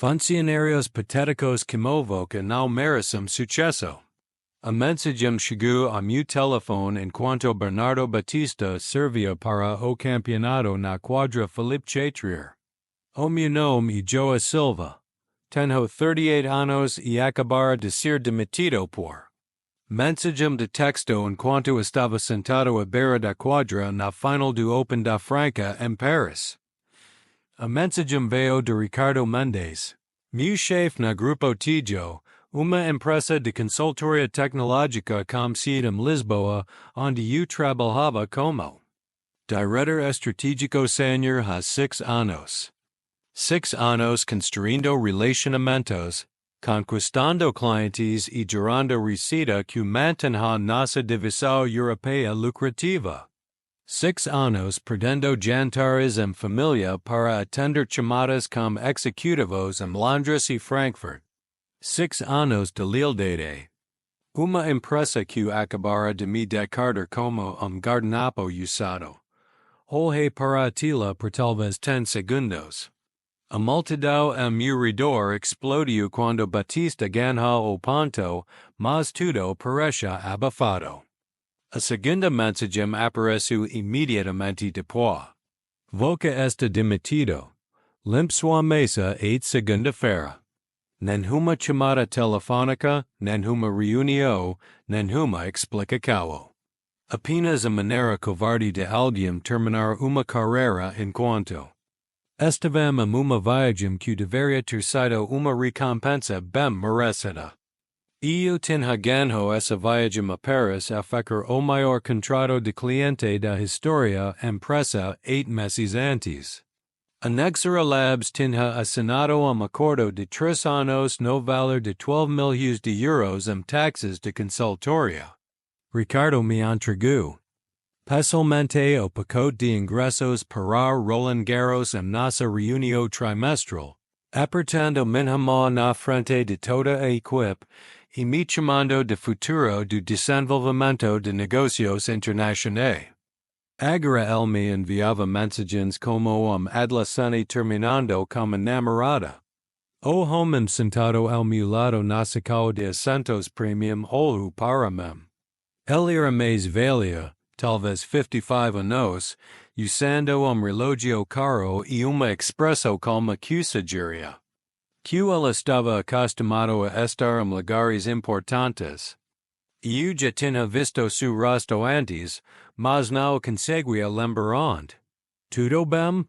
Funcionarios patéticos que movoca não merecem sucesso. A mensagem chegou a meu telefone enquanto Bernardo Batista servia para o campeonato na quadra Felipe Chatrier. O meu nome é Joa Silva. Tenho 38 anos e acabara de ser demitido por. Mensagem de texto enquanto estava sentado à beira da quadra na final do Open da Franca em Paris. A mensagem veio de Ricardo Mendes, meu chefe na Grupo Tijo, uma empresa de consultoria tecnológica com sede em Lisboa, onde eu trabalhava como diretor estratégico sênior há 6 anos. 6 anos construindo relacionamentos, conquistando clientes e gerando receita que mantém a nossa divisão europeia lucrativa. 6 anos perdendo jantares em família para atender chamadas como executivos em Londres e Frankfurt. 6 anos de lealdade. Uma empresa que acabara de me declarar como guardanapo usado. Olhei para a tela por talvez 10 segundos. A multidão ao meu redor explodiu quando Batista ganhou o ponto, mas tudo parecia abafado. A segunda mensagem apareceu imediatamente depois. Você está demitido. Limpe sua mesa segunda-feira. Nenhuma chamada telefônica, nenhuma reunião, nenhuma explicação. Apenas a maneira covarde de alguém terminar uma carreira enquanto estavam em uma viagem que deveria ter sido uma recompensa bem merecida. Eu tinha ganho essa viagem a Paris a ficar o maior contrato de cliente da história empresa 8 meses antes. A Nexera Labs tinha assinado acordo de 3 anos no valor de 12 milhões de euros em taxas de consultoria. Ricardo me entregou pessoalmente o pacote de ingressos para Roland Garros em nossa reunião trimestral, apertando minha mão na frente de toda a equipe e me chamando de futuro do desenvolvimento de negócios internacionais. Agora ele me enviava mensagens como adolescente terminando como namorada. O homem sentado ao meu lado na sacada de assentos premium olhou para mim. Ele era mais velho, talvez 55 anos, usando relógio caro e uma expresso calma que sugeria que ele estava acostumado a estar em lugares importantes. Eu já tinha visto seu rosto antes, mas não conseguia lembrar onde. Tudo bem?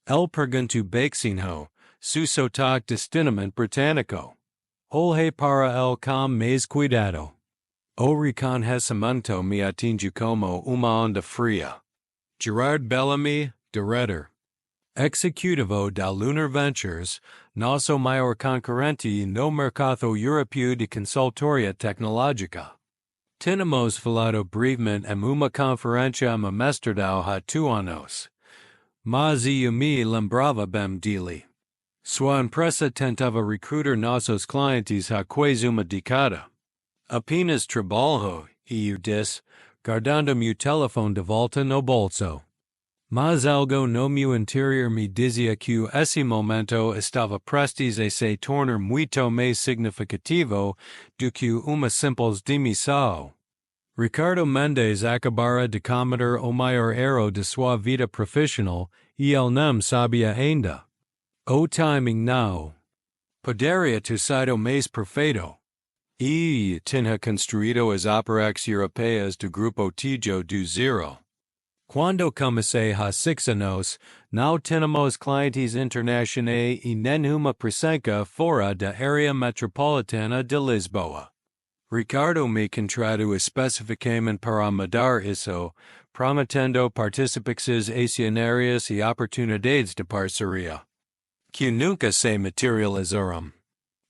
Ele perguntou baixinho, seu sotaque distintivamente britânico. Olhei para ele com mais cuidado. O reconhecimento me atingiu como uma onda fria. Gerard Bellamy, diretor executivo da Lunar Ventures, nosso maior concorrente no mercado europeu de consultoria tecnológica. Tínhamos falado brevemente em uma conferência em Amsterdão há 2 anos. Mas eu me lembrava bem dele. Sua empresa tentava recrutar nossos clientes há quase uma década. Apenas trabalho, eu disse, guardando meu telefone de volta no bolso. Mas algo no meu interior me dizia que esse momento estava prestes a se tornar muito mais significativo do que uma simples demissão. Ricardo Mendes acabara de cometer o maior erro de sua vida profissional e ele não sabia ainda. O timing não poderia ter sido mais perfeito. E tinha construído as operações europeias do Grupo Tijo do zero. Quando comecei há 6 anos, não tínhamos clientes internacionais e nenhuma presença fora da área metropolitana de Lisboa. Ricardo me contratou especificamente para mudar isso, prometendo participações acionárias e oportunidades de parceria, que nunca se materializaram.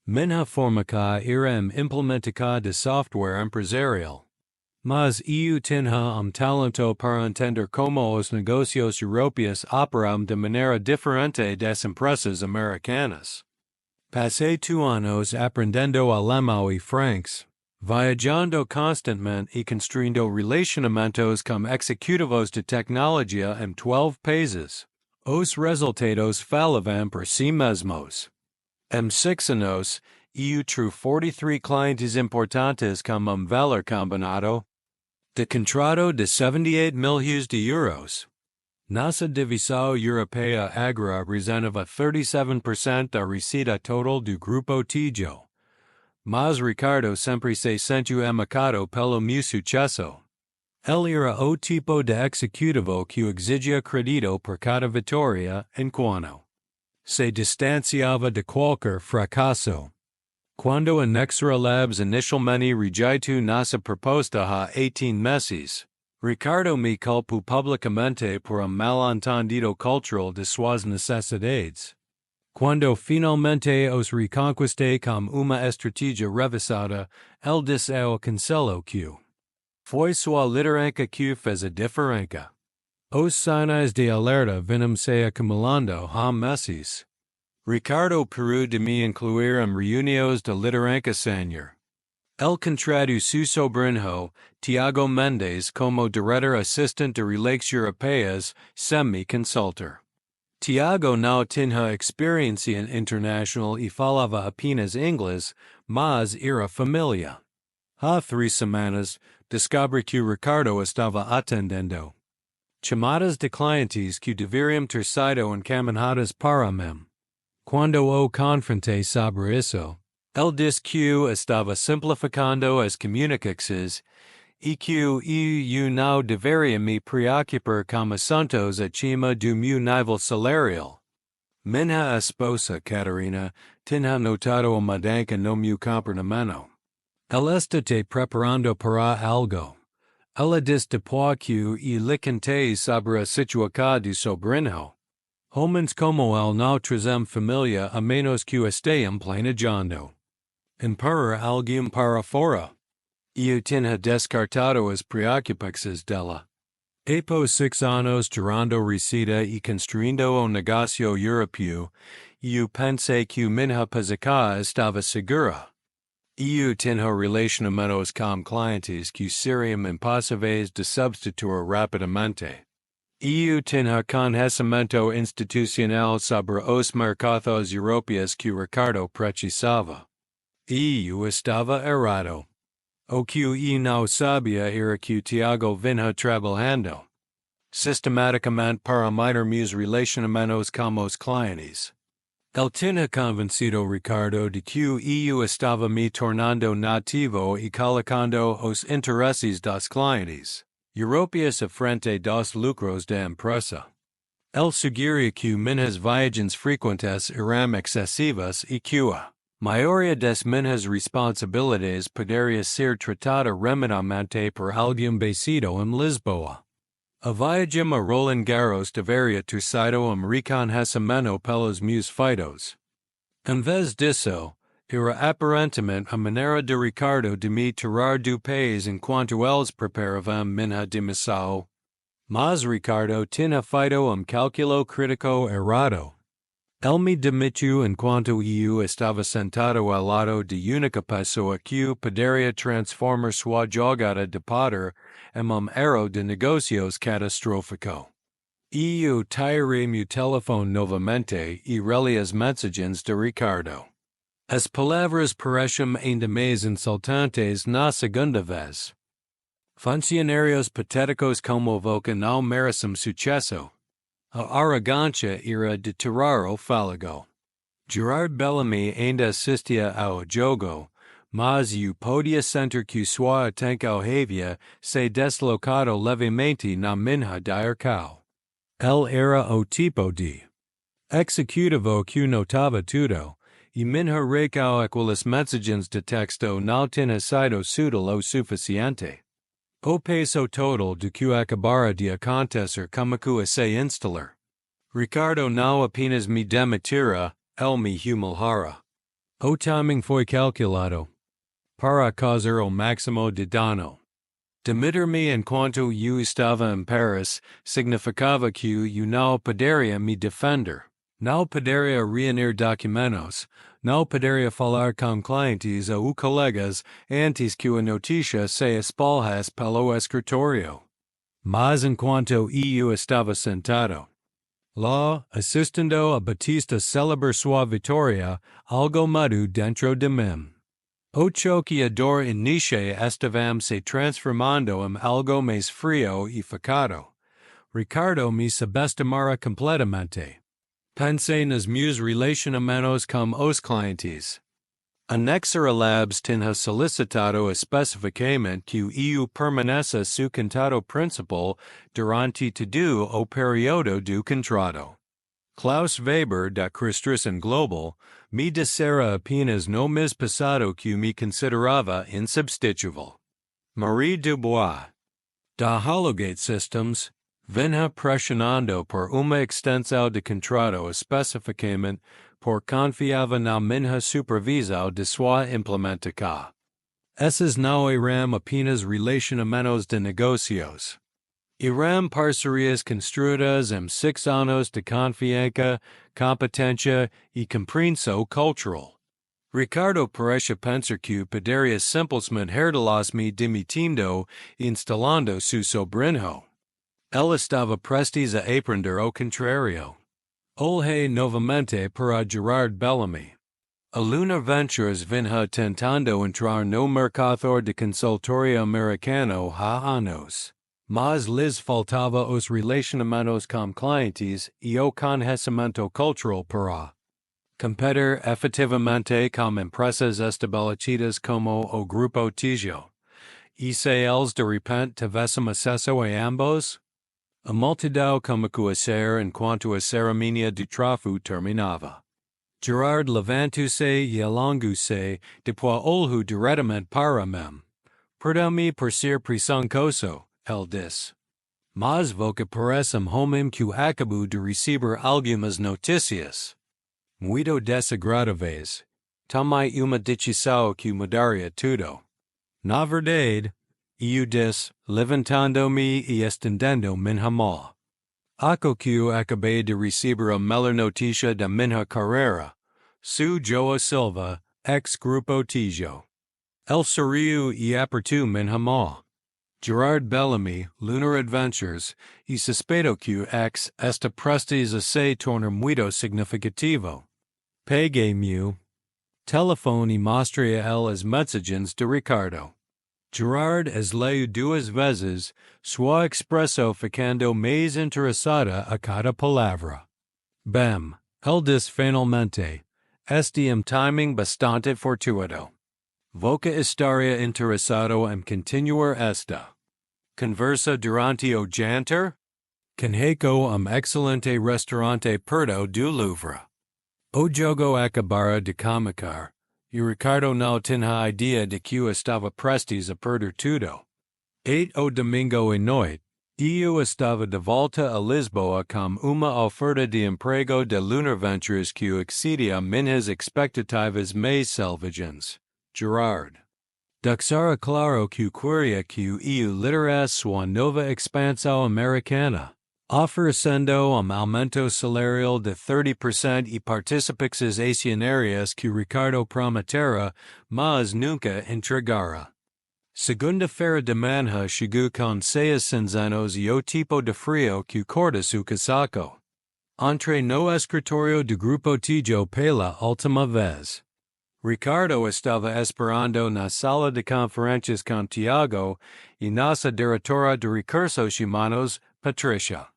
Minha formação era implementação de software empresarial. Mas eu tinha talento para entender como os negócios europeus operam de maneira diferente das empresas americanas. Passei 2 anos aprendendo alemão e francês, viajando constantemente e construindo relacionamentos com executivos de tecnologia em 12 países. Os resultados falavam por si mesmos. M6 anos, eu true 43 clientes importantes com valor combinado de contrato de 78 milhões de euros. Nossa divisão europeia agora representava 37% da receita total do grupo Tijo. Mas Ricardo sempre se sentiu amacado pelo meu sucesso. Ele era o tipo de executivo que exigia crédito por cada vitória enquanto se distanciava de qualquer fracasso. Quando a Nexra Labs inicialmente rejeitou nossa proposta há 18 meses, Ricardo me culpou publicamente por mal-entendido cultural de suas necessidades. Quando finalmente os reconquistei com uma estratégia revisada, ele disse ao Conselho que foi sua liderança que fez a diferença. Os sinais de alerta vinham se acumulando há meses. Ricardo parou de me incluir em reuniões de liderança sênior. Ele contratou seu sobrinho, Tiago Mendes, como diretor assistente de Relações Europeias, semi-consultor. Tiago não tinha experiência internacional e falava apenas inglês, mas era família. Há 3 semanas, descobri que Ricardo estava atendendo chamadas de clientes que deveriam ter sido encaminhadas para mim. Quando o confrontei sobre isso, ele disse que eu estava simplificando as comunicações e que eu não deveria me preocupar com assuntos acima do meu nível salarial. Minha esposa Catarina tinha notado a mudança no meu comportamento. Ela está te preparando para algo. Ela disse depois que eu lhe contei sobre a situação do sobrinho. Homens como ele não trazem família a menos que o estejam planejando. Impor alguém para fora. Eu tinha descartado as preocupações dela. Após 6 anos gerando receita e construindo o negócio europeu, eu pensei que minha posição estava segura. Eu tinha relacionamentos com clientes que seriam impossíveis de substituir rapidamente. Eu tinha conhecimento institucional sobre os mercados europeus que Ricardo precisava. Eu estava errado. O que eu não sabia era que Tiago vinha trabalhando sistematicamente para melhorar meus relacionamentos com os clientes. Ele tinha convencido Ricardo de que eu estava me tornando nativo e colocando os interesses dos clientes europeus à frente dos lucros da empresa. Ele sugeria que minhas viagens frequentes eram excessivas e que a maioria das minhas responsabilidades poderia ser tratada remotamente por alguém basado em Lisboa. A viagem a Roland Garros deveria ter sido reconhecimento pelos meus feitos. Em vez disso, era aparentemente a maneira de Ricardo de me tirar do país enquanto eles preparavam minha demissão. Mas Ricardo tinha feito cálculo crítico errado. Ele me demitiu enquanto eu estava sentado ao lado de única pessoa que poderia transformar sua jogada de poder em erro de negócios catastrófico. Eu tirei meu telefone novamente e reli as mensagens de Ricardo. As palavras parecem ainda mais insultantes na segunda vez. Funcionários patéticos como você não merecem sucesso. A arrogância era de tirar o fôlego. Gerard Bellamy ainda assistia ao jogo, mas eu podia sentir que sua atenção havia se deslocado levemente na minha direção. Ele era o tipo de executivo que notava tudo, e minha reação àquelas mensagens de texto não tinha sido sutil o suficiente. O peso total do que acabara de acontecer começou a se instalar. Ricardo não apenas me demitira, ele me humilhara. O timing foi calculado para causar o máximo de dano. Demitir-me enquanto eu estava em Paris significava que eu não poderia me defender, não poderia reunir documentos, não poderia falar com clientes ou colegas antes que a notícia se espalhasse pelo escritório. Mas enquanto eu estava sentado, La, assistendo a Batista celebrar sua vitória, algo mudo dentro de mim. Ocho que adora inicia estavam se transformando em algo mais frio e focado. Ricardo me subestimara completamente. Pensei nas meus relacionamentos com os clientes. Anexar labs tinha solicitado especificamente que o EU permaneça su contrato principal durante todo o período do contrato. Klaus Weber da Christensen Global me dissera apenas no mês passado que me considerava insubstituível. Marie Dubois, da Hologate Systems, vinha pressionando por uma extensão de contrato especificamente por confiava na minha supervisão de sua implementação. Essas não eram apenas relacionamentos de negócios. Eram parcerias construídas em 6 anos de confiança, competência e compreensão cultural. Ricardo parece pensar que poderia simplesmente herdá-las-me demitindo e instalando su sobrinho. Ela estava prestes a aprender o contrário. Olhei novamente para Gerard Bellamy. A Lunar Ventures vinha tentando entrar no mercado de consultoria americano há anos. Mas lhes faltava os relacionamentos com clientes e o conhecimento cultural para competir efetivamente com empresas estabelecidas como o Grupo Tijo. E se eles de repente tivessem acesso a ambos? A multidão como a ser enquanto a cerimônia de trafo terminava. Gerard levantou-se e alongou-se, depois olhou diretamente para mim. Perdão-me por ser presunçoso, ele disse. Mas você parece homem que acabou de receber algumas notícias. Muito desagradáveis. Tomei uma decisão que mudaria tudo. Na verdade, eu disse, levantando-me e estendendo minha mão. Acho que acabei de receber a melhor notícia da minha carreira. Sou João Silva, ex-Grupo Tijo. El sorriu e apertou minha mão. Gerard Bellamy, Lunar Adventures, e suspeito que X está prestes a se tornar muito significativo. Peguei-me. Telefone e mostrei a ele as mensagens de Ricardo. Gerard as leu 2 vezes, sua expressão ficando mais interessada a cada palavra. Bem, ele disse finalmente, este timing bastante fortuito. Você estaria interessado em continuar esta conversa durante o jantar? Conheço excelente restaurante perto do Louvre. O jogo acabara de começar, e Ricardo não tinha ideia de que eu estava prestes a perder tudo. O domingo à noite, eu estava de volta a Lisboa com uma oferta de emprego de Lunar Ventures que excedia minhas expectativas mais selvagens. Gerard. Deixara claro que queria que eu liderasse sua nova expansão americana, oferecendo aumento salarial de 30% e participações acionárias que Ricardo prometera, mas nunca entregara. Segunda-feira de manhã chegou com 6 cinzanos e o tipo de frio que corta su casaco. Entrei no escritório do Grupo Tijo pela última vez. Ricardo estava esperando na sala de conferências com Tiago e nossa diretora de recursos humanos, Patricia.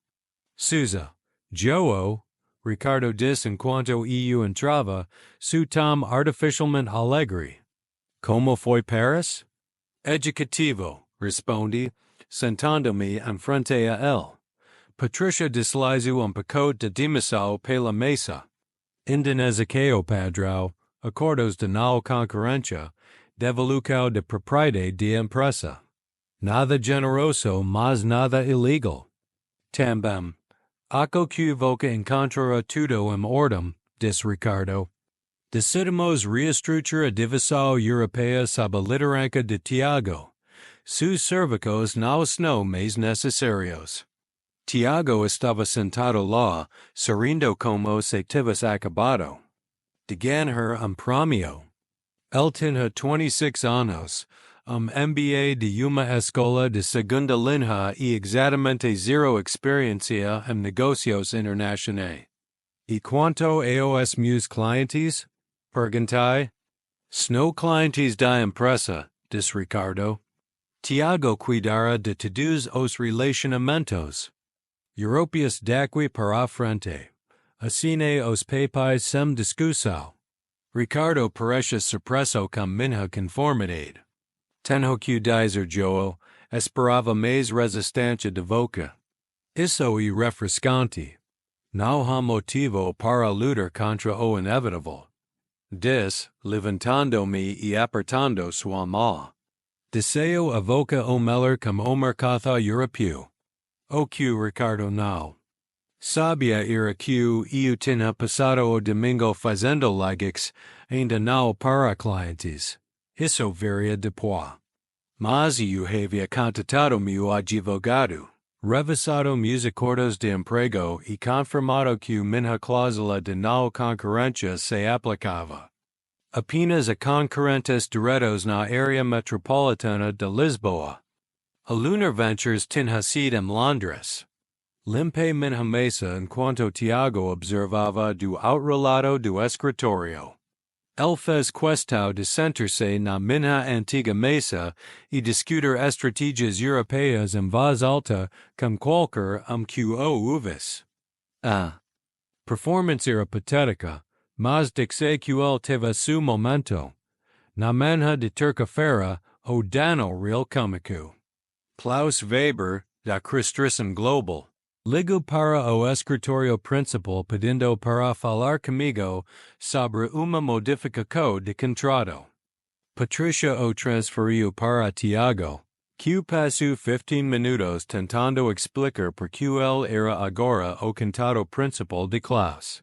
Sousa, João, Ricardo disse enquanto eu entrava, su tom artificialmente alegre. Como foi Paris? Educativo, respondi, sentando-me em frente a ele. Patricia deslizou pacote de demissão pela mesa. Indonésia padrão, acordos de não concorrência, devolução de propriedade de empresa. Nada generoso, mas nada ilegal. Também, acho que você encontrará tudo em ordem, disse Ricardo. Decidimos reestruturar a divisão europeia sob a liderança de Tiago. Sus serviços não são mais necessários. Tiago estava sentado lá, sorrindo como se tivesse acabado de ganhar prêmio. Ele tinha 26 anos, MBA de uma escola de segunda linha e exatamente zero experiencia em negocios internacionais. E quanto aos meus clientes? Perguntai. Snow clientes da empresa, diz Ricardo. Tiago cuidara de todos os relacionamentos. Europeus daqui para frente. Assine os papéis sem discussão. Ricardo parece surpreso com minha conformidade. Tenho que dizer João, esperava mais resistência de boca. Isso é refrescante. Não há motivo para lutar contra o inevitável. Diz, levantando-me e apertando sua mão. Deseo evoca o melhor como o mercado europeu. O que Ricardo não. Sabia era que eu tinha passado o domingo fazendo ligas, ainda não para clientes. Isso varia depois. Mas eu havia contatado meu advogado, revisado meus acordos de emprego e confirmado que minha cláusula de não concorrência se aplicava. Apenas a concorrentes diretos na área metropolitana de Lisboa. A Lunar Ventures tinha sido em Londres. Limpei minha mesa enquanto Tiago observava do outro lado do escritório. Ele fez questão de sentar-se na minha antiga mesa e discutir estratégias europeias em voz alta com qualquer que o ouvisse. A performance era patética, mas disse que ele teve seu momento. Na manhã de terça-feira, o dano real cômico. Klaus Weber, da Christrism Global. Ligo para o escritório principal pedindo para falar comigo sobre uma modificação de contrato. Patricia o transferiu para Tiago, que passou 15 minutos tentando explicar por que ele era agora o contrato principal de Klaus.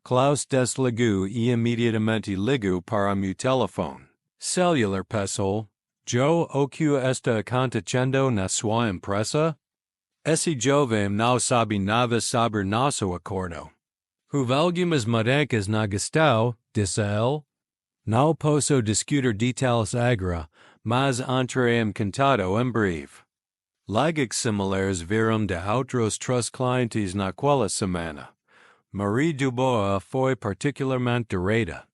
Klaus desligou e imediatamente ligou para meu telefone celular pessoal. Joe o que está acontecendo na sua empresa? Esse jovem não sabe nada sobre nosso acordo. Houve algumas mudanças na gestão, disse ele. Não posso discutir detalhes agora, mas entrarei em contato em breve. Ligas similares viram de outros 3 clientes naquela semana. Marie Dubois foi particularmente direta.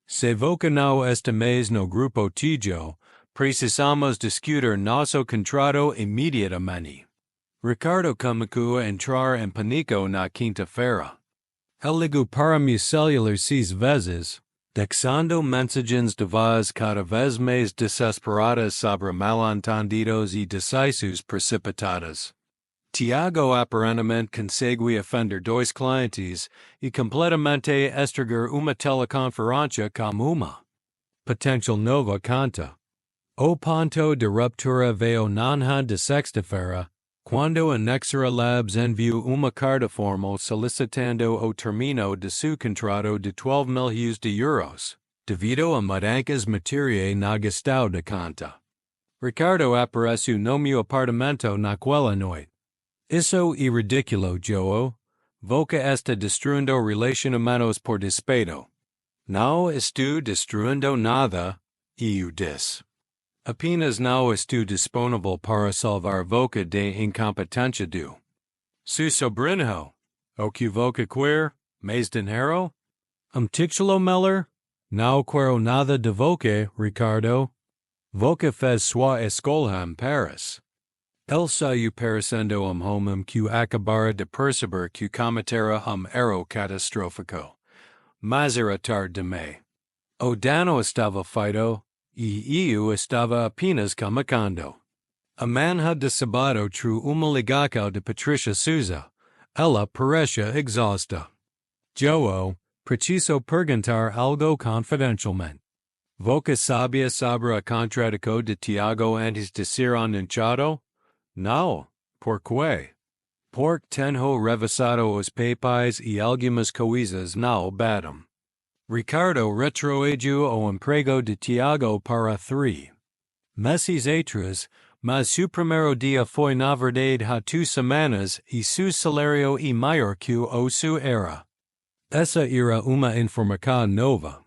Se você não está mais no grupo Tijo, precisamos discutir nosso contrato imediatamente. Ricardo começou a entrar em pânico na quinta-feira. Ele ligou para meu celular 6 vezes, deixando mensagens de voz cada vez mais desesperadas sobre mal-entendidos e decisões precipitadas. Tiago aparentemente conseguiu ofender 2 clientes e completamente estragar uma teleconferência com uma potential nova conta. O ponto de ruptura veio na de sexta-feira, quando a Nexera Labs enviou uma carta formal solicitando o término de seu contrato de 12 milhões de euros, devido a mudanças materiais na gestão da conta. Ricardo apareceu no meu apartamento naquela noite. Isso é ridículo, João. Você está destruindo relacionamentos por despeito. Não estou destruindo nada, eu disse. Apenas não estou disponível para salvar você de incompetência do seu sobrinho. O que você quer? Mais dinheiro? Título melhor? Não quero nada de você, Ricardo. Você fez sua escola em Paris. Ele saiu parecendo homem que acabara de perceber que cometera erro catastrófico. Mas era tarde demais. O dano estava feito. E eu estava apenas comunicando. A manhã de sábado true uma ligação de Patricia Souza. Ela parecia exausta. João, preciso perguntar algo confidencialmente. Você sabia sobre a contradição de Tiago antes de ser anunciado? Não. Por quê? Porque tenho revisado os papéis e algumas coisas não batem. Ricardo retroagiu o emprego de Tiago para 3 meses atrás, mas seu primeiro dia foi na verdade há 2 semanas e seu salário é maior que o seu era. Essa era uma informação nova.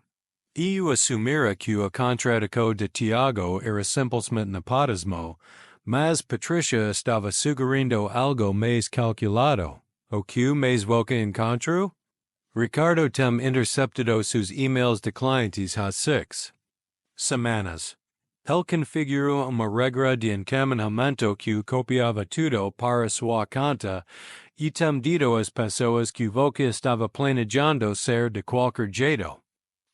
Eu assumira que o contradico de Tiago era simplesmente nepotismo, mas Patricia estava sugerindo algo mais calculado. O que mais você encontrou? Ricardo tem interceptado seus e-mails de clientes há 6 semanas. Ele configurou uma regra de encaminhamento que copiava tudo para sua conta e tem dito às pessoas que você estava planejando ser de qualquer jeito.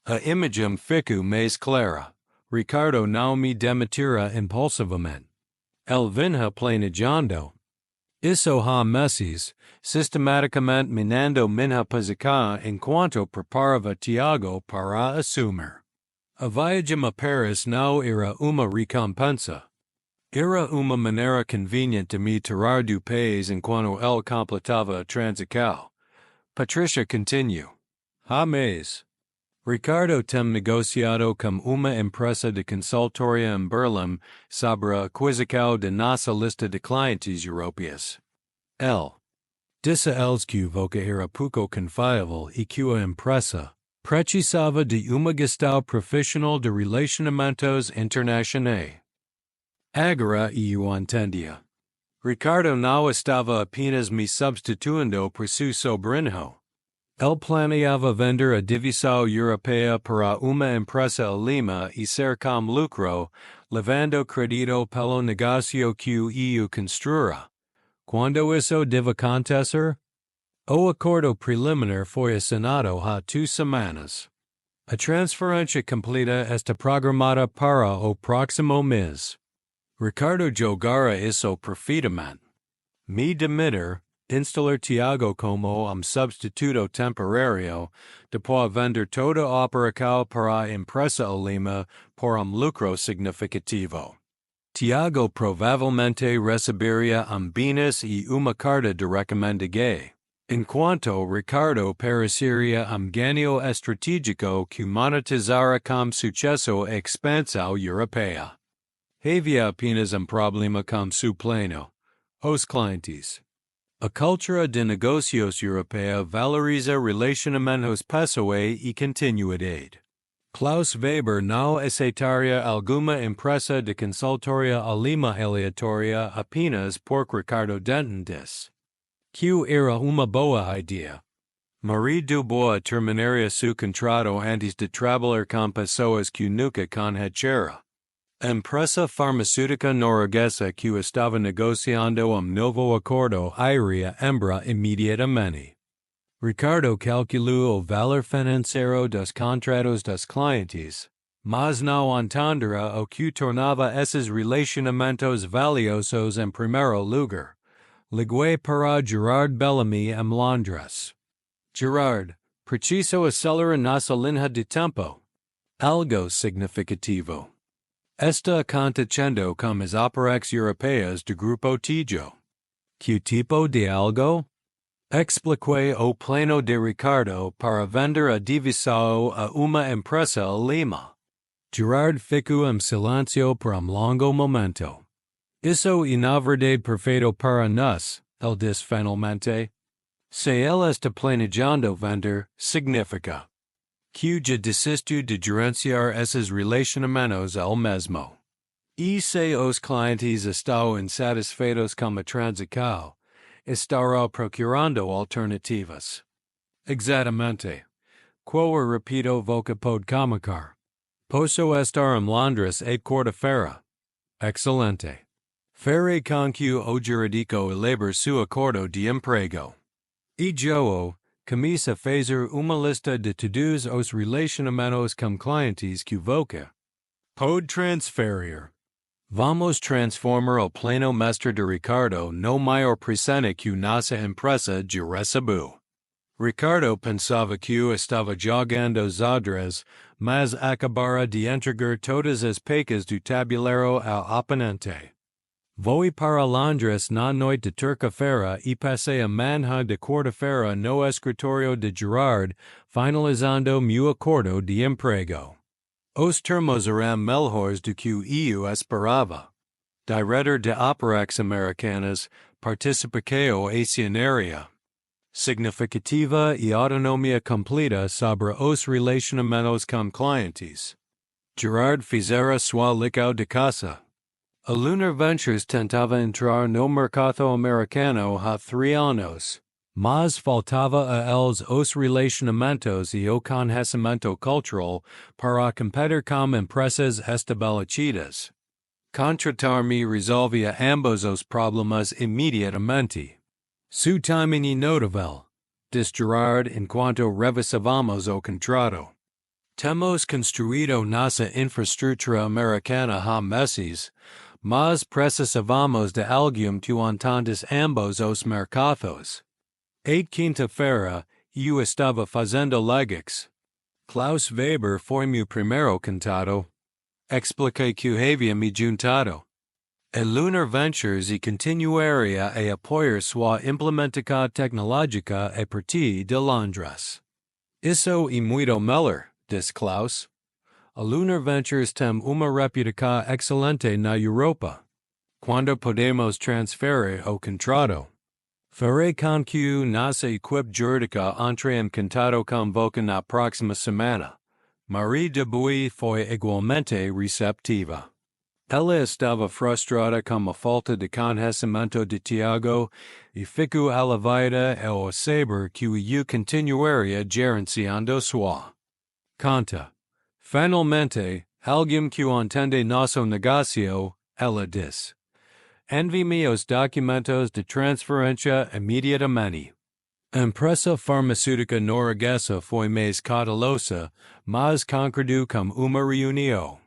A imagem ficou mais clara. Ricardo não me demitira impulsivamente. Ele vinha planejando. Isso há meses, sistematicamente minando minha posição enquanto preparava Tiago para assumir. A viagem a Paris não era uma recompensa. Era uma maneira conveniente de me tirar do país enquanto ele completava a transição. Patricia continuou. Há mês. Ricardo tem negociado com uma empresa de consultoria em Berlim sobre a aquisição de nossa lista de clientes europeus. Ele disse a eles que você era pouco confiável e que a empresa precisava de uma gestão profissional de relacionamentos internacionais. Agora eu entendia. Ricardo não estava apenas me substituindo por seu sobrinho. Ele planeava vender a divisão europeia para uma empresa alemã e ser com lucro, levando crédito pelo negócio que o EU construira. Quando isso deve acontecer? O acordo preliminar foi assinado há 2 semanas. A transferência completa está programada para o próximo mês. Ricardo jogara isso perfeitamente. Me demitir, instalar Tiago como substituto temporário, depois vender toda a operação para a empresa alemã por lucro significativo. Tiago provavelmente receberia bônus e uma carta de recomendação, enquanto Ricardo pereceria ganho estratégico que monetizara com sucesso a expansão europeia. Havia apenas problema com seu plano. Os clientes. A cultura de negócios europeia valoriza relacionamentos pessoais e continuidade. Klaus Weber não aceitaria alguma empresa de consultoria alemã aleatória apenas por Ricardo Denton disse que era uma boa ideia. Marie Dubois terminaria seu contrato antes de trabalhar com pessoas que nunca conhecera. A empresa farmacêutica norueguesa que estava negociando novo acordo iria embora imediatamente. Ricardo calculou o valor financeiro dos contratos dos clientes, mas não entendera o que tornava esses relacionamentos valiosos em primeiro lugar. Liguei para Gerard Bellamy em Londres. Gerard, preciso acelerar nossa linha de tempo. Algo significativo. Está acontecendo com as operações europeias do Grupo Tijo. Que tipo de algo? Expliquei o plano de Ricardo para vender a divisão a uma empresa alemã. Gerard ficou em silêncio por longo momento. Isso é na verdade perfeito para nós, ele disse finalmente. Se ele está planejando vender, significa que já desistiu de gerenciar esses relacionamentos ele mesmo. E se os clientes estão insatisfeitos com a transação, estará procurando alternativas. Exatamente. Qual repito você pode comunicar? Posso estar em Londres à quarta-feira. Excelente. Farei com que o jurídico elabore seu acordo de emprego. E eu, começa a fazer uma lista de todos os relacionamentos com clientes que você pode transferir. Vamos transformar o plano mestre de Ricardo no maior presente que nossa empresa já recebeu. Ricardo pensava que estava jogando xadrez, mas acabara de entregar todas as peças do tabuleiro ao oponente. Voei para Londres na noite de terça-feira e passei a manhã de quarta-feira no escritório de Gerard, finalizando meu acordo de emprego. Os termos eram melhores do que eu esperava. Diretor de operações americanas, participação acionária. significativa y autonomía completa sobre os relacionamentos com clientes. Gerard fizera sua lição de casa. A Lunar Ventures tentava entrar no mercado americano há 3 anos, mas faltava a eles os relacionamentos e o conhecimento cultural para competir com empresas estabelecidas. Contratar-me resolvia ambos os problemas imediatamente. Su timing notável, diz Gerard enquanto revisávamos o contrato. Temos construído nossa infraestrutura americana há meses, mas precisávamos de alguém que entendesse ambos os mercados. Quinta-feira, eu estava fazendo legics. Klaus Weber foi meu primeiro contato. Expliquei que havia me juntado. A Lunar Ventures e continuaria a apoiar sua implementação tecnológica a partir de Londres. Isso e muito melhor, diz Klaus. A Lunar Ventures tem uma reputação excelente na Europa. Quando podemos transferir o contrato? Farei com que nossa equipe jurídica entre em contato com você na próxima semana. Marie Dubuis foi igualmente receptiva. Ela estava frustrada com a falta de conhecimento de Tiago e ficou aliviada ao saber que eu continuaria gerenciando sua conta. Finalmente, alguém que entende nosso negócio, ela diz. Envie-me os documentos de transferência imediatamente. A empresa farmacêutica norueguesa foi mais cautelosa, mas concordou com uma reunião.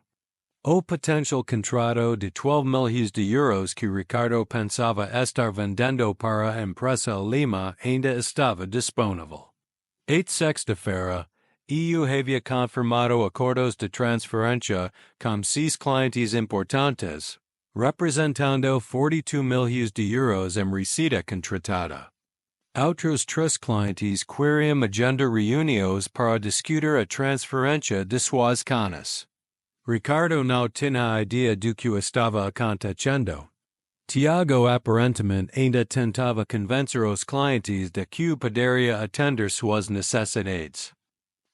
O potencial contrato de 12 milhões de euros que Ricardo pensava estar vendendo para a empresa alemã ainda estava disponível. Sexta-feira, eu havia confirmado acordos de transferência com 6 clientes importantes, representando 42 milhões de euros em receita contratada. Outros 3 clientes queriam agenda reuniões para discutir a transferência de suas canas. Ricardo não tinha ideia do que estava acontecendo. Tiago aparentemente ainda tentava convencer os clientes de que poderia atender suas necessidades.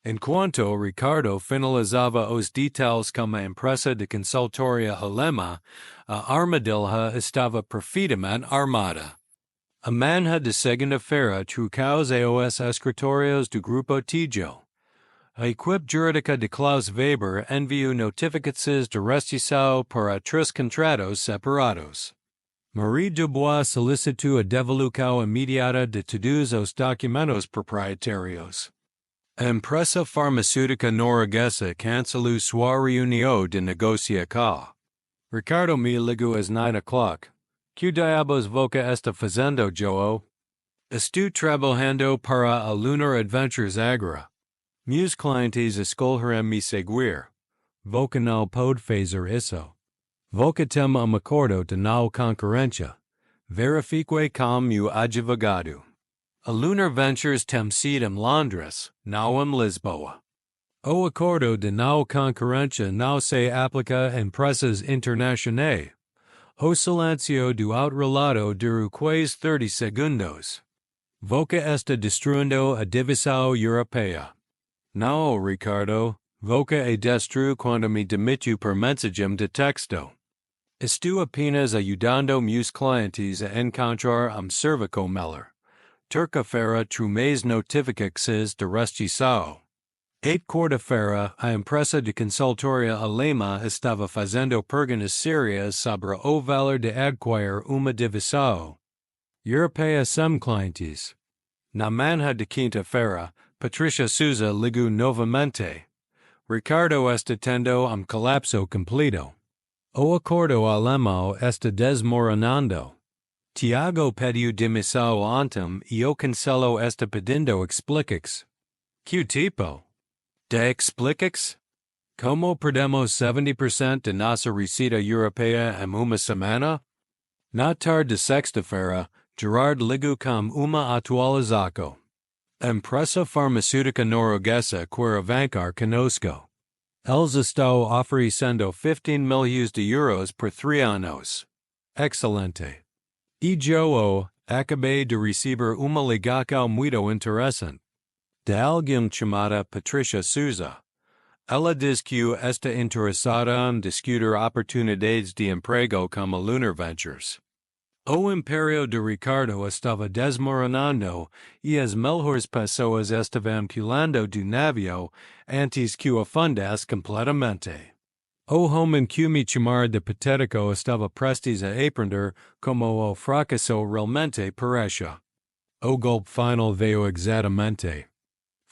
Enquanto Ricardo finalizava os detalhes com a empresa de consultoria alemã, a armadilha estava perfeitamente armada. A manhã de segunda-feira trucou aos escritórios do Grupo Tijo. A equipe jurídica de Klaus Weber enviou notificações de restrição para 3 contratos separados. Marie Dubois solicitou a devolução imediata de todos os documentos proprietários. A empresa farmacêutica norueguesa cancelou sua reunião de negociação. Ricardo me ligou às 9 o'clock. Que diabos você está fazendo, João? Estou trabalhando para a Lunar Adventures agora. Meus clientes escolherão me seguir. Você não pode fazer isso. Você tem acordo de não concorrência. Verifique com meu advogado. A Lunar Ventures tem sede em Londres, não em Lisboa. O acordo de não concorrência não se aplica a empresas internacionais. O silêncio do auto-relato durou quase 30 segundos. Você está destruindo a divisão europeia. Não, Ricardo, você a destruiu quando me demitiu por mensagem de texto. Estou apenas ajudando meus clientes a encontrar cervical melhor. Terça-feira mais notificações de restrição. Quarta-feira, a empresa de consultoria alemã estava fazendo perguntas sérias sobre o valor de adquirir uma divisão europeia sem clientes. Na manhã de quinta-feira, Patricia Souza ligou novamente. Ricardo está tendo colapso completo. O acordo alemão está desmoronando. Tiago pediu demissão ontem e o Conselho está pedindo explicações. Que tipo de explicações? Como perdemos 70% de nossa receita europeia em uma semana? Na tarde de sexta-feira, Gerard ligou com uma atualização. A empresa farmacêutica norueguesa quer avançar conosco. Eles estão oferecendo 15 milhões de euros por 3 anos. Excelente. E João, Acabei de receber uma ligação muito interessante. De alguém chamada Patricia Souza. Ela diz que está interessada em discutir oportunidades de emprego como Lunar Ventures. O Império de Ricardo estava desmoronando e as melhores pessoas estavam pulando do navio antes que o afundasse completamente. O homem que me chamara de patético estava prestes a aprender como o fracasso realmente parece. O golpe final veio exatamente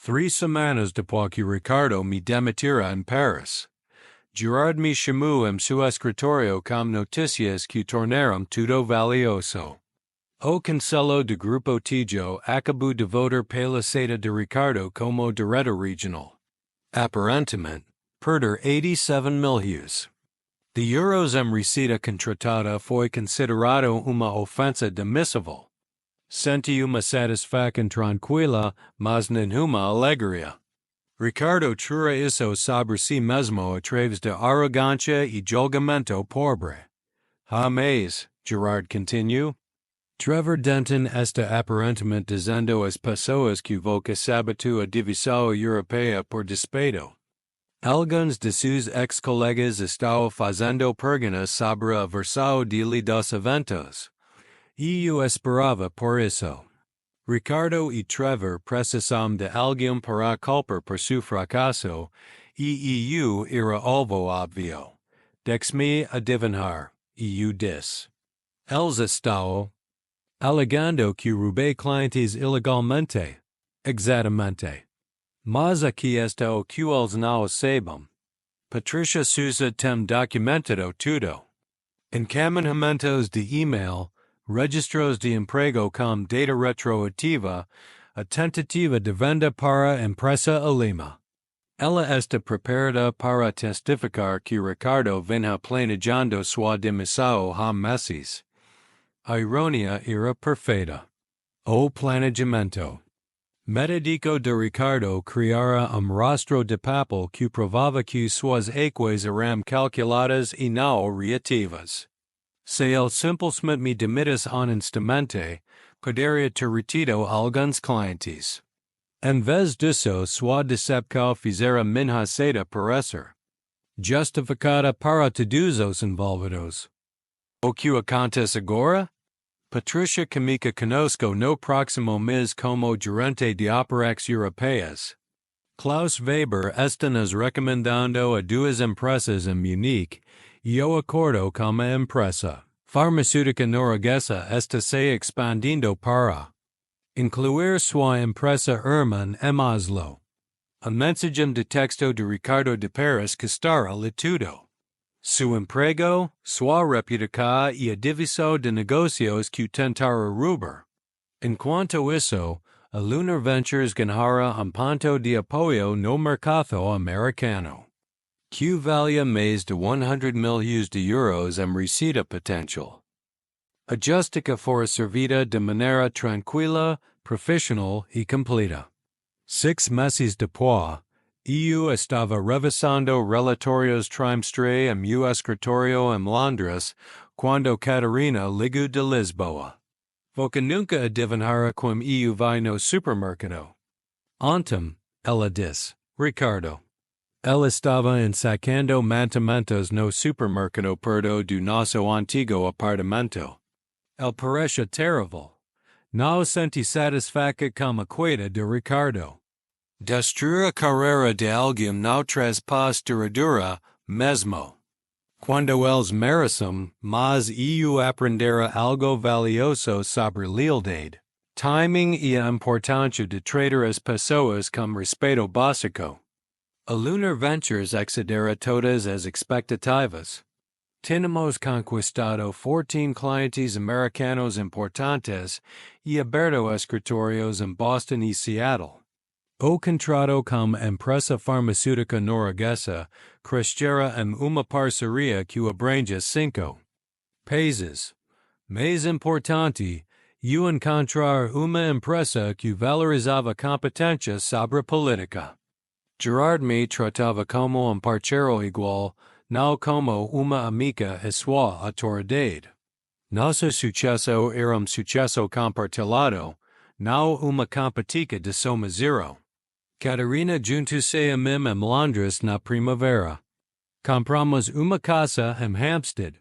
3 semanas depois que Ricardo me demitira em Paris. Gerard me chamou em seu escritório com notícias que tornaram tudo valioso. O Conselho de Grupo Tijo acabou de votar pela saída de Ricardo como diretor regional. Aparentemente, perder 87 mil de euros em receita contratada foi considerado uma ofensa demissível. Senti uma satisfação tranquila, mas nenhuma alegria. Ricardo tura isso sobre si mesmo através de arrogância e julgamento pobre. Mas, Gerard continuou, Trevor Denton está aparentemente dizendo às pessoas que você sabotou a divisão europeia por despeito. Alguns de seus ex-colegas estão fazendo perguntas sobre a versão dele dos eventos. E eu esperava por isso. Ricardo e Trevor precisam de alguém para culpar por seu fracasso, e eu era alvo óbvio. Deixe-me adivinhar, e eu disse. Eles estão alegando que roubei clientes ilegalmente. Exatamente. Mas aqui está o que eles não sabem. Patricia Souza tem documentado tudo. Encaminhamentos de e-mail, registros de emprego com data retroativa, a tentativa de venda para a empresa Alima. Ela está preparada para testificar que Ricardo vinha planejando sua demissão há meses. A ironia era perfeita. O planejamento metódico de Ricardo criara rastro de papel que provava que suas equações eram calculadas e não reativas. Se ele simplesmente me demitisse honestamente, poderia ter retido alguns clientes. Em vez disso, sua decepção fizera minha saída parecer justificada para todos os envolvidos. O que acontece agora? Patricia Kamica conosco no próximo mês como gerente de operações europeias. Klaus Weber está nos recomendando a 2 empresas em Munique e o acordo com a empresa farmacêutica norueguesa está se expandindo para incluir sua empresa irmã em Oslo. A mensagem de texto de Ricardo de Paris que estará lhe tudo. Su emprego, sua reputação e a divisão de negócios que tentara roubar. Enquanto isso, a Lunar Ventures ganhara ponto de apoio no mercado americano. Que valia mais de 100 mil de euros em receita potencial. A justica fora servida de maneira tranquila, profissional e completa. 6 meses depois, eu estava revisando relatórios trimestre em meu escritório em Londres, quando Catarina ligou de Lisboa. Você nunca adivinhara como eu vai no supermercado. Ontem, ela disse, Ricardo. Ela estava ensacando mantimentos no supermercado perto do nosso antigo apartamento. Ele parecia terrível. Não senti satisfação com a queda de Ricardo. Destruir a carreira de alguém não traz paz duradoura, mesmo. Quando eles merecem, mas eu aprendera algo valioso sobre lealdade, timing e a importância de tratar as pessoas com respeito básico. A Lunar Ventures excedera todas as expectativas. Tínhamos conquistado 14 clientes americanos importantes e aberto escritórios em Boston e Seattle. O contrato com a empresa farmacêutica norueguesa crescera em uma parceria que abrange 5 países. Mais importante, eu encontrar uma empresa que valorizava competência sobre política. Gerard me tratava como parceiro igual, não como uma amiga e sua autoridade. Nosso sucesso era sucesso compartilhado, não uma competica de soma zero. Catarina juntou-se a mim em Londres na primavera. Compramos uma casa em Hampstead.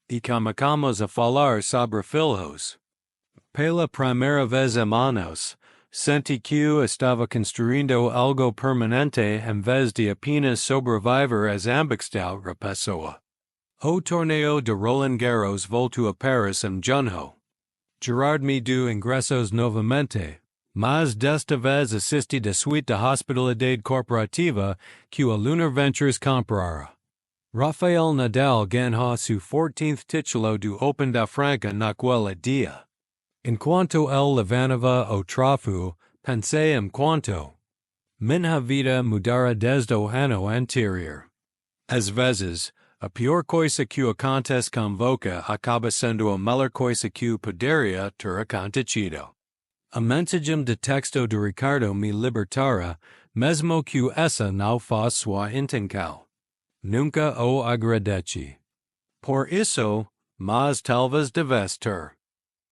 E começamos a falar sobre filhos. Pela primeira vez em anos, senti que estava construindo algo permanente em vez de apenas sobreviver às ambas de outra pessoa. O torneio de Roland Garros voltou a Paris em junho. Gerard me deu ingressos novamente, mas desta vez assisti da suite de hospitalidade corporativa que o Lunar Ventures comprara. Rafael Nadal ganhou seu 14th título do Open da Franca naquele dia. Enquanto ele levantava o troféu, pensei quanto minha vida mudara desde o ano anterior. Às vezes, a pior coisa que acontece com você acaba sendo a melhor coisa que poderia ter acontecido. A mensagem de texto de Ricardo me libertara, mesmo que essa não fosse sua intenção. Nunca o agradeci. Por isso, mas talvez devesse ter.